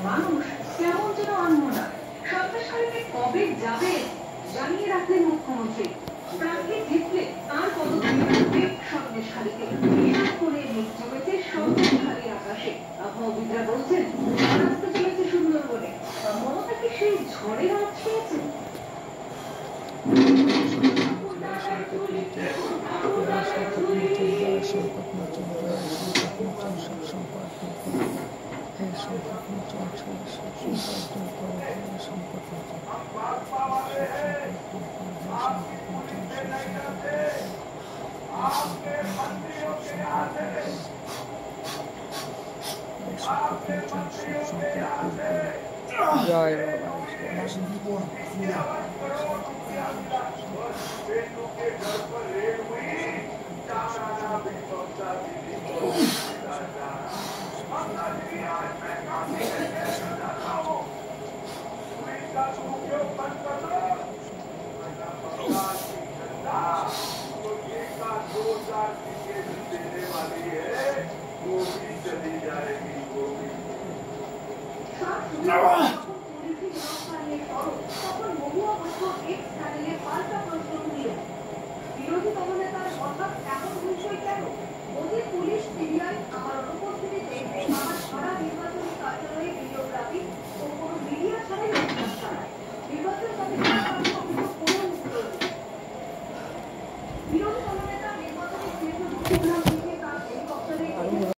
মানুষ কেমন যেন আনমনা। সন্ত্রাসকারীকে কবে যাবে জানিয়ে রাখলেন মুখ্যমন্ত্রী। প্রার্থী জিতলে তার পদক্ষেপ রাখবে সন্দেশখালীতে। বিশাল করে মেঘ জমেছে সন্দেশখালীর আকাশে। আবহাওয়াবিদরা বলছেন আসতে চলেছে সুন্দরবনে। মমতা কি সেই ঝড়ের আঁচ পেয়েছেন? জয় बाबा